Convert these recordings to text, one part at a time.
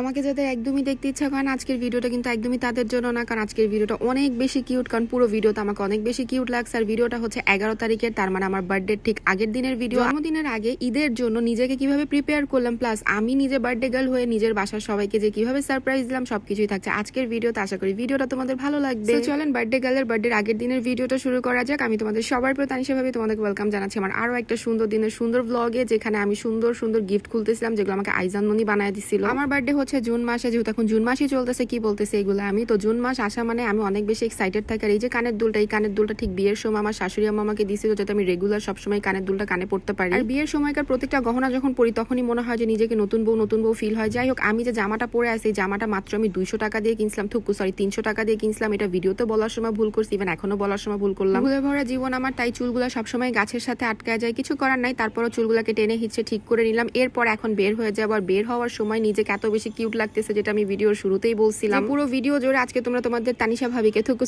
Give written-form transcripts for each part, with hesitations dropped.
আমাকে যাদের একদমই দেখতে ইচ্ছা করেন আজকের ভিডিওটা কিন্তু একদমই তাদের জন্য না, কারণ আজকের ভিডিওটা অনেক বেশি কিউট। কারণ পুরো ভিডিওটা আমাকে অনেক বেশি কিউট লাগছে। আর ভিডিওটা হচ্ছে 11 তারিখের, তার মানে আমার বার্থডে ঠিক আগের দিনের ভিডিও। জন্মদিনের আগে ঈদের জন্য নিজেকে কিভাবে প্রিপেয়ার করলাম, প্লাস আমি নিজে বার্থডে গার্ল হয়ে নিজের বাসার সবাইকে যে কিভাবে সারপ্রাইজ দিলাম, সবকিছুই থাকছে আজকের ভিডিওতে। আশা করি ভিডিওটা তোমাদের ভালো লাগবে। চলেন বার্থডে গার্লের বার্থডের আগের দিনের ভিডিওটা শুরু করা যাক। আমি তোমাদের সবার প্রতি তানিশা ভাবে তোমাদেরকে ওয়েলকাম জানাচ্ছি আমার আরো একটা সুন্দর দিনের সুন্দর ব্লগে, যেখানে আমি সুন্দর সুন্দর গিফট খুলতেছিলাম, যেগুলো আমাকে আইজান ননি বানায় দিছিল। আমার বার্থডে হচ্ছে জুন মাসে, যেহেতু এখন জুন মাসই চলতেছে, কি বলতেছে এগুলো আমি তো জুন মাস আসা মানে আমি অনেক বেশি এক্সাইটেড থাকি। আর এই যে কানের দুলটা, এই কানের দুলটা ঠিক বিয়ের সময় আমার শাশুড়ি আম্মা আমাকে দিছিল, যাতে আমি রেগুলার সবসময় কানের দুলটা কানে পড়তে পারি। আর বিয়ের সময়কার প্রত্যেকটা গহনা যখন পরি তখনই মনে হয় যে নিজেকে নতুন বউ ফিল হয়। যাই হোক, আমি যে জামাটা পরে আছি এই জামাটা মাত্র আমি 200 টাকা দিয়ে কিনছিলাম, 300 টাকা দিয়ে কিনছিলাম। এটা ভিডিওতে বলার সময় ভুল করছি, ইভেন এখনো বলার সময় ভুল করলাম। ভুলে ভরা জীবন আমার, তাই চুলগুলা সবসময় গাছের সাথে আটকায় যায়, কিছু করার নাই। তারপরও চুলগুলাকে টেনে হিচ্ছে ঠিক করে নিলাম। এরপর এখন বের হয়ে যাবো। আর বের হওয়ার সময় নিজেকে এত বেশি কিউট লাগতেছে, যেটা আমি ভিডিওর শুরুতেই বলছিলাম। পুরো ভিডিও জুড়ে আজকে তোমরা তোমাদের তানিশা ভাবিকে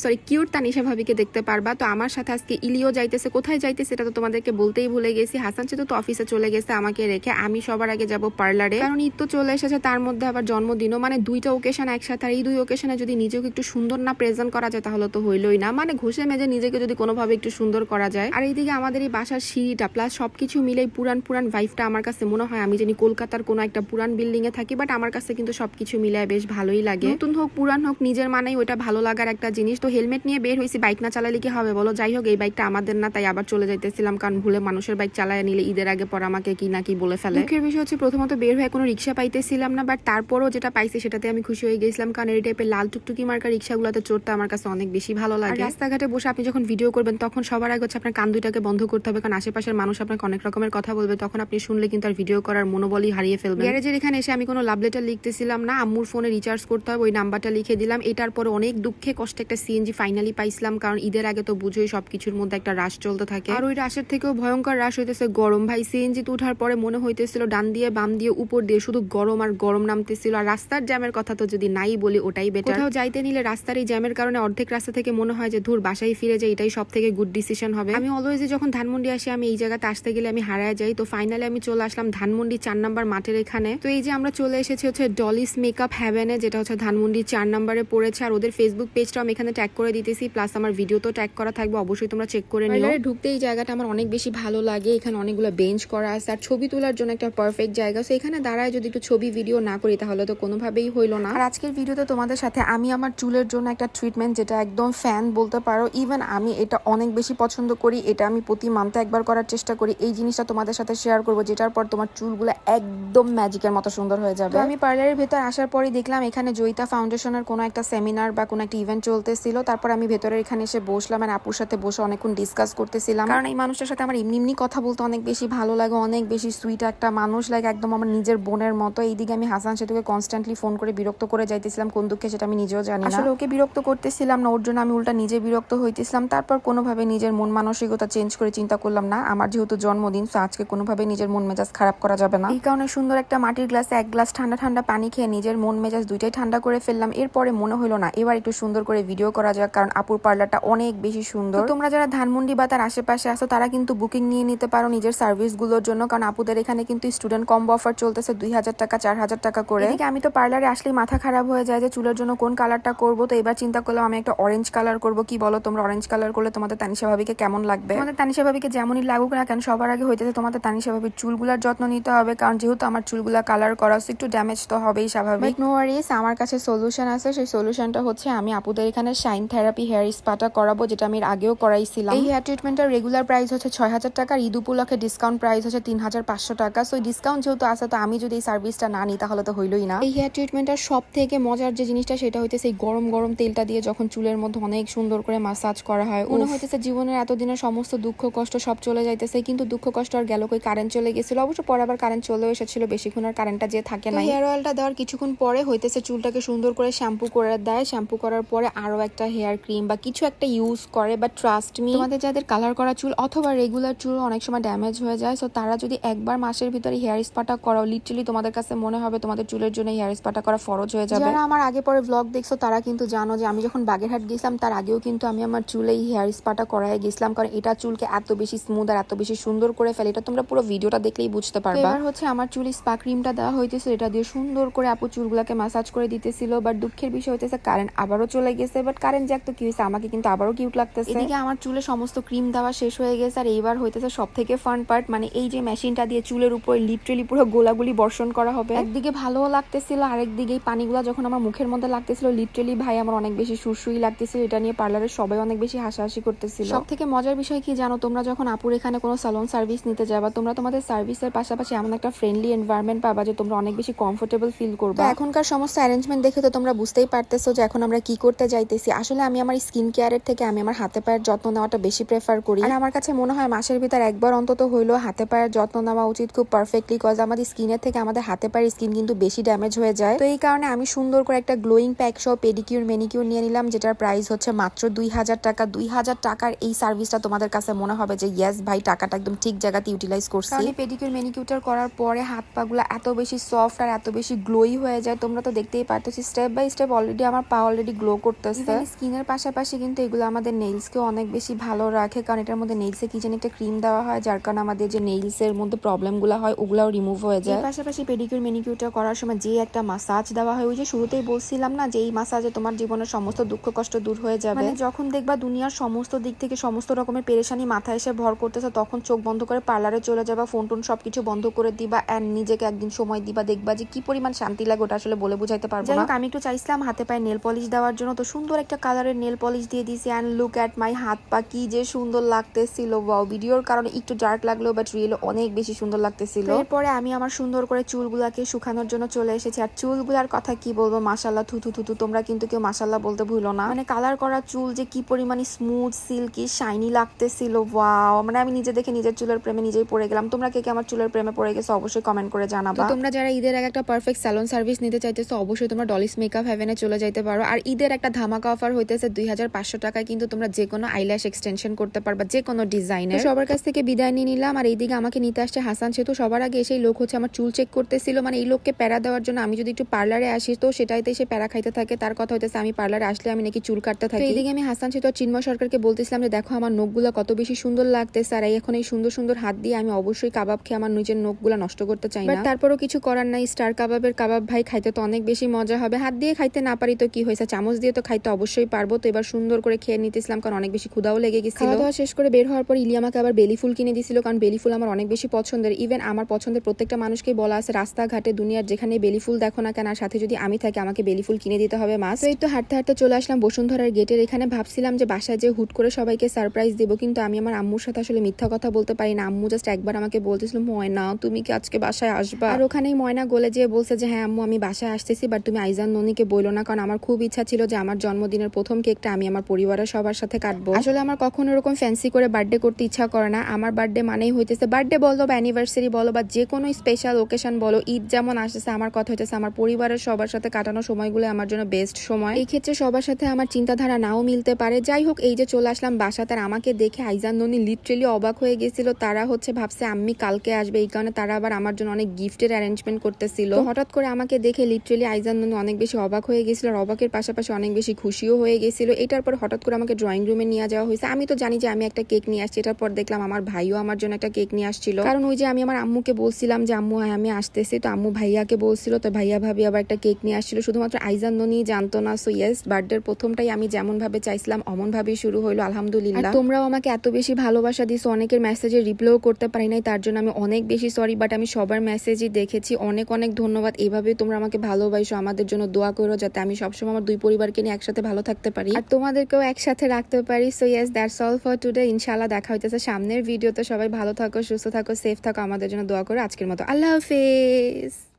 কিউট তানিশা ভাবিকে দেখতে পারবা। তো আমার সাথে আজকে ইলিও যাইতেছে। কোথায় যাইতেছে এটা তো তোমাদেরকে বলতেই ভুলে গেছি। হাসান চেতু তো অফিসে চলে গেছে আমাকে রেখে। আমি সবার আগে যাব পার্লারে, কারণ ঈদ তো চলে এসেছে, তার মধ্যে আবার জন্মদিনও, মানে দুইটা ওকেশন একসাথে। আর এই দুই ওকেশনে যদি নিজেকে একটু সুন্দর না প্রেজেন্ট করা যায় তাহলে তো হইলই না। মানে ঘষে মেজে নিজেকে যদি কোনোভাবে একটু সুন্দর করা যায়। আর এইদিকে আমাদের এই বাসার সিঁড়িটা প্লাস সবকিছু মিলেই পুরান ভাইবটা আমার কাছে মনে হয় আমি জানি কলকাতার কোনো একটা পুরান বিল্ডিং এ থাকি। বাট আমার কাছে কিন্তু সবকিছু মিলে বেশ ভালোই লাগে। নতুন হোক পুরান হোক নিজের মানেই ওইটা ভালো লাগার একটা জিনিস। তো হেলমেট নিয়ে বের হয়েছি, বাইক না চালালে কি হবে বলো। যাই হোক, এই বাইকটা আমাদের না, তাই আবার চলে যাইতেছিলাম, কারণ ভুলে মানুষের বাইক চালায় নিলে ঈদের আগে পর আমাকে কি না কি বলে ফেলে। মুখের বিষয় হচ্ছে প্রথমত বের হয়ে কোনো রিক্সা পাইতেছিলাম না, বাট তারপরও যেটা পাইছি সেটাতে আমি খুশি হয়ে গেছিলাম, কারণ এই টাইপের লাল টুকটুকি মার্কা রিক্সাগুলোতে চড়তে আমার কাছে অনেক বেশি ভালো লাগে। রাস্তাঘাটে বসে আপনি যখন ভিডিও করবেন তখন সবার আগে হচ্ছে আপনার কান দুইটাকে বন্ধ করতে হবে, কারণ আশেপাশের মানুষ আপনাকে অনেক রকমের কথা বলবে, তখন আপনি শুনলে কিন্তু আর ভিডিও করার মনোবলই হারিয়ে ফেলবেন। গ্যারেজের এখানে এসে আমি কোনো লাভ লেটার লিখতেছিলাম না, আম্মুর ফোনে রিচার্জ করতে হবে ওই নাম্বারটা লিখে দিলাম। এটার পরে অনেক দুঃখে কষ্টে একটা সিএনজি ফাইনালি পাইছিলাম, কারণ ঈদের আগে তো বুঝোই সবকিছুর মধ্যে একটা রাশ চলতে থাকে। আর ওই রাশের থেকেও ভয়ঙ্কর রাশ হইতেছে গরম। ভাই সিএনজি তো উঠার পরে মনে হইতেছিল ডান দিয়ে বাম দিয়ে উপর দিয়ে শুধু গরম আর গরম নামতেছিল। আর রাস্তার জ্যামের কথা তো যদি নাই বলি ওটাই বেটার। কোথাও যাইতে নিলে রাস্তার এই জ্যামের কারণে অর্ধেক রাস্তা থেকে মনে হয় যে ধুর বাসায় ফিরে যাই, এটাই সব থেকে গুড ডিসিশন হবে। আমি অলওয়েজ যখন ধানমন্ডি আসি আমি এই জায়গাতে আসতে গেলে আমি হারায় যাই। তো ফাইনালি আমি চলে আসলাম ধানমন্ডি 4 নম্বর মাঠের এখানে। তো এই যে আমরা চলে এসেছি হচ্ছে ডলিস মেকআপ হ্যাভেনে, যেটা হচ্ছে ধানমন্ডি 4 নম্বরে পড়েছে। আর ওদের ফেসবুক পেজটা আমি এখানে ট্যাগ করে দিতেছি, প্লাস আমার ভিডিও তো ট্যাগ করা থাকবে, অবশ্যই তোমরা চেক করে নিও। ঢুকতে এই জায়গাটা আমার অনেক বেশি ভালো লাগে। এখানে অনেকগুলো বেঞ্চ করা আছে আর ছবি তোলার জন্য একটা পারফেক্ট জায়গা। তো এখানে দাঁড়ায় যদি একটু ছবি ভিডিও না করি তাহলে তো কোনোভাবেই হইলো না। আর আজকের ভিডিওতে তোমাদের সাথে আমি আমার চুলের জন্য একটা ট্রিটমেন্ট, যেটা একদম ফ্যান বলতে পারো, ইভেন আমি এটা অনেক বেশি পছন্দ করি। এটা আমি প্রতি মান্থে একবার করার চেষ্টা করি। এই জিনিসটা তোমাদের সাথে শেয়ার করবো, যেটার পর তোমার চুলগুলো একদম ম্যাজিকের মতো সুন্দর হয়ে যাবে। আমি পার্লারের ভেতর আসার পরই দেখলাম এখানে জয়িতা ফাউন্ডেশনের কোনো একটা সেমিনার বা কোনো একটা ইভেন্ট চলতেছিল। তারপর আমি ভেতরের এখানে এসে বসলাম আর আপুর সাথে বসে অনেকক্ষণ ডিসকাস করতেছিলাম, কারণ এই মানুষটার সাথে আমার এমনি কথা বলতে অনেক বেশি ভালো লাগে। অনেক বেশি সুইট একটা মানুষ লাগে, একদম আমার নিজের বোনের মতো। এইদিকে আমি হাসান সেতুকে কনস্ট্যান্টলি ফোন করে বিরক্ত করে যাইতেছিলাম, কোন দুঃখে সেটা আমি নিজেও জানি না। আসলে ওকে বিরক্ত করতেছিলাম না, ওর জন্য আমি উল্টা নিজে বিরক্ত হইতেছিলাম। তারপর কোনোভাবে নিজের মন মানসিকতা চেঞ্জ করে চিন্তা করলাম না, আমার যেহেতু জন্মদিন, তো আজকে কোনোভাবে নিজের মন মেজাজ খারাপ করা যাবে না। এই কারণে সুন্দর একটা মাটির গ্লাসে 1 গ্লাস ঠান্ডা পানি খেয়ে নিজের মন মেজাজ দুইটাই ঠান্ডা করে ফেললাম। এরপরে মনে হলো না এবার একটু সুন্দর করে ভিডিও করা যাক, কারণ আপুর পার্লারটা অনেক বেশি সুন্দর। তোমরা যারা ধানমন্ডি বা তার আশেপাশে আসো তারা কিন্তু বুকিং নিয়ে নিতে পারো নিজের সার্ভিসগুলোর জন্য, কারণ আপুদের এখানে কিন্তু স্টুডেন্ট কম্বো অফার চলতেছে 2000 টাকা 4000 টাকা করে। এদিকে আমি তো পার্লারে আসলেই মাথা খারাপ হয়ে যায় যে চুলের জন্য কোন কালারটা করবো। তো এবার চিন্তা করলাম আমি একটা অরেঞ্জ কালার করবো। কি বলো তোমরা, অরেঞ্জ কালার করলে তোমাদের তানিশা ভাবিকে কেমন লাগবে? তোমাদের তানিশা ভাবিকে যেমনই লাগুক না কেন, সবার আগে হইতেছে তোমাদের তানিশা ভাবির চুলগুলার যত্ন নিতে হবে, কারণ যেহেতু আমার চুলগুলা কালার করা একটু ড্যামেজ তো হবেই স্বাভাবিক। নো ওয়ারিস, আমার কাছে সলিউশন আছে। সেই সলিউশনটা হচ্ছে আমি আপুদের এখানে শাইন থেরাপি হেয়ার স্পাটা করাবো, যেটা আমি আগেও করাইছিলাম। এই হেয়ার ট্রিটমেন্টের রেগুলার প্রাইস হচ্ছে 6000 টাকা, ঈদ উপলক্ষে ডিসকাউন্ট প্রাইস হচ্ছে 3500 টাকা। সো ডিসকাউন্ট যেহেতু আছে, তো আমি যদি এই সার্ভিসটা না নিই তাহলে তো হইলই না। এই হেয়ার ট্রিটমেন্টের সব থেকে মজার যে জিনিসটা সেটা হইতেছে এই গরম তেলটা দিয়ে যখন চুলের মধ্যে অনেক সুন্দর করে মাসাজ করা হয়, মনে হইতেছে জীবনের এতদিনের সমস্ত দুঃখ কষ্ট সব চলে যাইতেছে। কিন্তু দুঃখ কষ্ট আর গেল কই, কারেন্ট চলে গেছিল। অবশ্য পরে আবার কারেন্ট চলেও এসেছিল, বেশিক্ষণ আর কারেন্টটা যে থাকে না। হেয়ার অয়েলটা দেওয়ার কিছুক্ষণ পরে হইতেছে চুলটাকে সুন্দর করে শ্যাম্পু করে দেয়। শ্যাম্পু করার পরে আরো একটা হেয়ার ক্রিম বা কিছু একটা ইউজ করে। বাট ট্রাস্ট মি, তোমাদের যাদের কালার করা চুল অথবা রেগুলার চুল অনেক সময় ড্যামেজ হয়ে যায়, সো তারা যদি একবার মাসের ভিতরে হেয়ার স্পাটা করো, লিটারালি তোমাদের কাছে মনে হবে তোমাদের চুলের জন্য হেয়ার স্পাটা করা ফরজ হয়ে যাবে। যারা আমার আগে পরে ব্লগ দেখছো তারা কিন্তু জানো যে আমি যখন বাগেরহাট গেছিলাম তার আগেও কিন্তু আমি আমার চুলে হেয়ার স্পাটা করায় গেছিলাম, কারণ এটা চুলকে এত বেশি স্মুথ আর এত বেশি সুন্দর করে ফেলে। এটা তোমরা পুরো ভিডিওটা দেখলেই বুঝতে পারবে। এবার হচ্ছে আমার চুলে স্পা ক্রিমটা দেওয়া হইতেছে, এটা দিয়ে সুন্দর সুন্দর করে আপু চুলগুলাকে ম্যাসাজ করে দিতেছিল। বাট দুঃখের বিষয় হইতেছে কারেন্ট আবারও চলে গেছে। বাট কারেন্ট যাক তো কি হয়েছে, আমাকে কিন্তু আবারও কিউট লাগতেছে। এদিকে আমার চুলে সমস্ত ক্রিম দেওয়া শেষ হয়ে গেছে। আর এইবার হইতেছে সব থেকে ফান পার্ট, মানে এই যে মেশিনটা দিয়ে চুলের উপরে লিটারেলি পুরো গোলাগুলি বর্ষণ করা হবে। একদিকে ভালোও লাগতেছিল, আরেকদিকে পানিগুলা যখন আমার মুখের মধ্যে লাগতেছিল লিটারেলি ভাই আমার অনেক বেশি সুরসুরি লাগতেছিল। এটা নিয়ে পার্লারের সবাই অনেক বেশি হাসাহাসি করতেছিল। সব থেকে মজার বিষয় কি জানো, তোমরা যখন আপুর এখানে কোনো সালন সার্ভিস নিতে যাবা, তোমরা তোমাদের সার্ভিসের পাশাপাশি এমন একটা ফ্রেন্ডলি এনভায়রনমেন্ট পাবা যে তোমরা অনেক বেশি কমফোর্টেবল ফিল করবে। এখনকার সমস্ত অ্যারেঞ্জমেন্ট দেখে তো তোমরা বুঝতেই পারতেছো যে এখন আমরা কি করতে যাইতেছি। আসলে আমি আমার স্কিন কেয়ারের থেকে আমি আমার হাতে পায়ের যত্ন নেওয়াটা বেশি প্রেফার করি। আর আমার কাছে মনে হয় মাসের ভিতর একবার অন্তত হইলেও হাতে পায়ের যত্ন নেওয়া উচিত খুব পারফেক্টলি, কজ আমাদের স্কিনের থেকে আমাদের হাতে পায়ের স্কিন কিন্তু বেশি ড্যামেজ হয়ে যায়। তো এই কারণে আমি সুন্দর করে একটা গ্লোয়িং প্যাক সহ পেডিকিউর ম্যানিকিউর নিয়ে নিলাম, যেটার প্রাইস হচ্ছে মাত্র 2000 টাকা। 2000 টাকার এই সার্ভিসটা তোমাদের কাছে মনে হবে যে ইয়েস ভাই টাকাটা একদম ঠিক জায়গাতে ইউটিলাইজ করছি। কারণ পেডিকিউর ম্যানিকিউরটা করার পরে হাত পাগুলো এত বেশি সফট আর এত বেশি গ্লোই হয়ে যায়। তোমরা তো দেখতেই পারতেছি স্টেপ বাই স্টেপ অলরেডি আমার পা অলরেডি গ্লো করতেছে। স্কিনের পাশাপাশি কিন্তু এগুলো আমাদের নেইলসকেও অনেক বেশি ভালো রাখে, কারণ এটার মধ্যে নেইলসে কি যেন একটা ক্রিম দেওয়া হয়, যার কারণে আমাদের যে নেইলসের মধ্যে প্রবলেমগুলো হয় ওগুলাও রিমুভ হয়ে যায়। পাশাপাশি পেডিকিউর ম্যানিকিউরটা করার সময় যে একটা মাসাজ দেওয়া হয়, ওই যে শুরুতেই বলছিলাম না যে এই মাসাজে তোমার জীবনের সমস্ত দুঃখ কষ্ট দূর হয়ে যাবে। মানে যখন দেখবা দুনিয়ার সমস্ত দিক থেকে সমস্ত রকমের পেরেশানি মাথায় এসে ভর করতেছে, তখন চোখ বন্ধ করে পার্লারে চলে যাবা, ফোন টোন সবকিছু বন্ধ করে দিবা এন্ড নিজেকে একদিন সময় দিবা, দেখবা যে কি পরিমাণ শান্তি লাগে ওটা আসলে বলে বুঝাইতে পারবো না। আমি একটু চাইছিলাম হাতে পায়ে নেল পলিশ দেওয়ার জন্য, তো সুন্দর একটা কালারের নেল পলিশ দিয়ে দিয়েছি এন্ড লুক এট মাই হাত পা কি যে সুন্দর লাগতেছিল। ওয়াও, ভিডিওর কারণে একটু ডার্ক লাগলো বাট রিয়েল অনেক বেশি সুন্দর লাগতেছিল। এরপরে আমি আমার সুন্দর করে চুলগুলাকে শুকানোর জন্য চলে এসেছি। আর চুলগুলার কথা কি বলবো, মাশাআল্লাহ থুতু থুতু, তোমরা কিন্তু কেউ মাশাআল্লাহ বলতে ভুলো না। মানে কালার করা চুল যে কি পরিমাণে স্মুথ সিল্কি শাইনি লাগতেছিল, ওয়াও, মানে আমি নিজে দেখে নিজের চুলের প্রেমে নিজেই পড়ে গেলাম। তোমরা কে আমার চুলের প্রেমে পড়ে গেছো অবশ্যই কমেন্ট করে জানাবা। তোমরা যারা ঈদের আগে একটা পারফেক্ট স্যালন সার্ভিস নিতে চাইতেছো অবশ্যই তোমরা ডলিস মেকআপ হেভেনে চলে যাইতে পারো। আর ঈদের একটা ধামাকা অফার হইতেছে 2500 টাকায় কিন্তু তোমরা যে কোনো আইল্যাশ এক্সটেনশন করতে পারবা যে কোনো ডিজাইনের। সবার কাছ থেকে বিদায় নিয়ে নিলাম। আর এইদিকে আমাকে নিতে আসছে হাসান সেতু। সবার আগে এসেই লোক হচ্ছে আমার চুল চেক করতেছিল, মানে এই লোককে প্যারা দেওয়ার জন্য আমি যদি একটু পার্লারে আসি তো সেটাইতে সে প্যারা খাইতে থাকে। তার কথা হইতেছে আমি পার্লারে আসলে আমি নাকি চুল কাটতে থাকি। এইদিকে আমি হাসান সেতু আর চিন্ময় সরকারকে বলতেছিলাম যে দেখো আমার নখগুলো কত বেশি সুন্দর লাগতেছে, আর এখন এই সুন্দর সুন্দর হাত দিয়ে আমি অবশ্যই কাবাব খেয়ে আমার নিজের নখগুলো নষ্ট করতে চাই না। তারপরও কিছু করার নাই, স্টার কাবাবের কাবাব ভাই খাইতে তো অনেক বেশি মজা হবে। হাত দিয়ে খাইতে না পারি তো কি হয়েছে, চামচ দিয়ে তো খাইতে অবশ্যই পারবো। তো এবার সুন্দর করে খেয়ে নিতেছিলাম কারণ অনেক বেশি ক্ষুধাও লেগে গেছিল। খাওয়া দাওয়া শেষ করে বের হওয়ার পর ইলি আমাকে আবার বেলি ফুল কিনে দিছিল, কারণ বেলি ফুল আমার অনেক বেশি পছন্দের। ইভেন আমার পছন্দের প্রত্যেকটা মানুষকেই বলা আছে রাস্তাঘাটে দুনিয়ার যেখানে বেলি ফুল দেখো না কেন, আর সাথে যদি আমি থাকি আমাকে বেলি ফুল কিনে দিতে হবে মাস। তো এই তো হাঁটতে হাঁটতে চলে আসলাম বসুন্ধরার গেটের এখানে। ভাবছিলাম যে বাসায় যে হুট করে সবাইকে সারপ্রাইজ দেবো, কিন্তু আমি আমার আম্মুর সাথে আসলে মিথ্যা কথা বলতে পারি না। আম্মু জাস্ট একবার আমাকে বলতেছিল ময়না তুমি কি আজকে বাসায় আসবা, আর ওখানেই ময়না গলে যেয়ে বলছে যে হ্যাঁ আম্মু আমি বাসায় আসতেছি, বাট তুমি আইজান ননিকে বইলো না, কারণ আমার খুব ইচ্ছা ছিল যে আমার জন্মদিনের প্রথম কেকটা আমি আমার পরিবারের সবার সাথে কাটবো। আসলে আমার কখনো এরকম ফ্যান্সি করে বার্থডে করতে ইচ্ছা করে না। আমার বার্থডে মানেই হইতেছে বার্থডে বলো বা অ্যানিভার্সারি বলো বা যে কোনো স্পেশাল ওকেশন বলো, ঈদ যেমন আসতেছে আমার কথা হইতেছে আমার পরিবারের সবার সাথে কাটানো সময়গুলো আমার জন্য বেস্ট সময়। এই ক্ষেত্রে সবার সাথে আমার চিন্তাধারা নাও মিলতে পারে। যাই হোক, এই যে চলে আসলাম বাসাতে, আর আমাকে দেখে আইজান ননি লিটারেলি অবাক হয়ে গেছিল। তারা হচ্ছে ভাবছে আম্মি কালকে আসবে, এই কারণে তারা আবার আমার জন্য অনেক গিফটের অ্যারেঞ্জমেন্ট করতেছিল। হঠাৎ করে আমাকে দেখে লিটারেলি আইজান ননি অনেক বেশি অবাক হয়ে গেছিল, আর অবাকের পাশাপাশি অনেক বেশি খুশিও হয়ে গেছিল। এটার পর হঠাৎ করে আমাকে ড্রয়িং রুমে নিয়ে যাওয়া হয়েছে। আমি তো জানি যে আমি একটা কেক নিয়ে আসছি, এটার পর দেখলাম আমার ভাইও আমার জন্য একটা কেক নিয়ে আসছিল, কারণ ওই যে আমি আমার আম্মুকে বলছিলাম যে আম্মু হ্যাঁ আমি আসতেছি, তো আম্মু ভাইয়াকে বলছিল, তো ভাইয়া ভাবি আবার একটা কেক নিয়ে আসছিল। শুধুমাত্র আইজান ননি জানতো না। সো ইয়েস, বার্থডের প্রথমটাই আমি যেমন ভাবে চাইছিলাম অমন ভাবেই শুরু হইলো আলহামদুলিল্লাহ। তোমরাও আমাকে এত বেশি ভালোবাসা দিছো, অনেকের মেসেজে রিপ্লাইও করতে পারি নাই, তার জন্য আমি অনেক বেশি সরি, বাট আমি সবার মেসেজই দেখেছি। অনেক অনেক ধন্যবাদ। এভাবে তোমরা আমাকে ভালোবাসো, আমাদের জন্য দোয়া করো যাতে আমি সবসময় আমার দুই পরিবারকে নিয়ে একসাথে ভালো থাকতে পারি আর তোমাদেরকেও একসাথে রাখতে পারি। So yes, that's all for today. ইনশাআল্লাহ দেখা হইতেছে সামনের ভিডিওতে। সবাই ভালো থাকো, সুস্থ থাকো, সেফ থাকো, আমাদের জন্য দোয়া করো। আজকের মতো আল্লাহ হাফেজ।